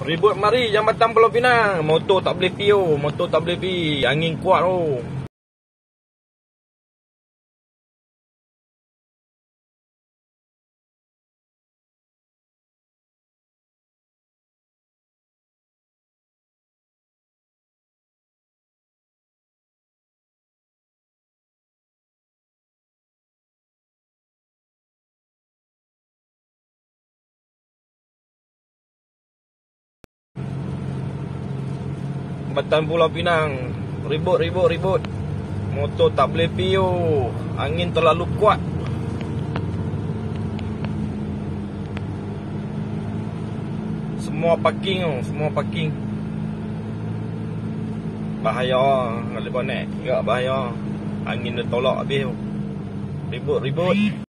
Ribut mari Jambatan Pulau Pinang. Motor tak boleh pi oh. Motor tak boleh pi. Angin kuat oh. Jambatan Pulau Pinang. Ribut. Motor tak boleh pi oh. Angin terlalu kuat. Semua parking oh. Semua parking. Bahaya. Kalau bonek. Enggak bahaya. Angin dia tolak habis oh. Ribut.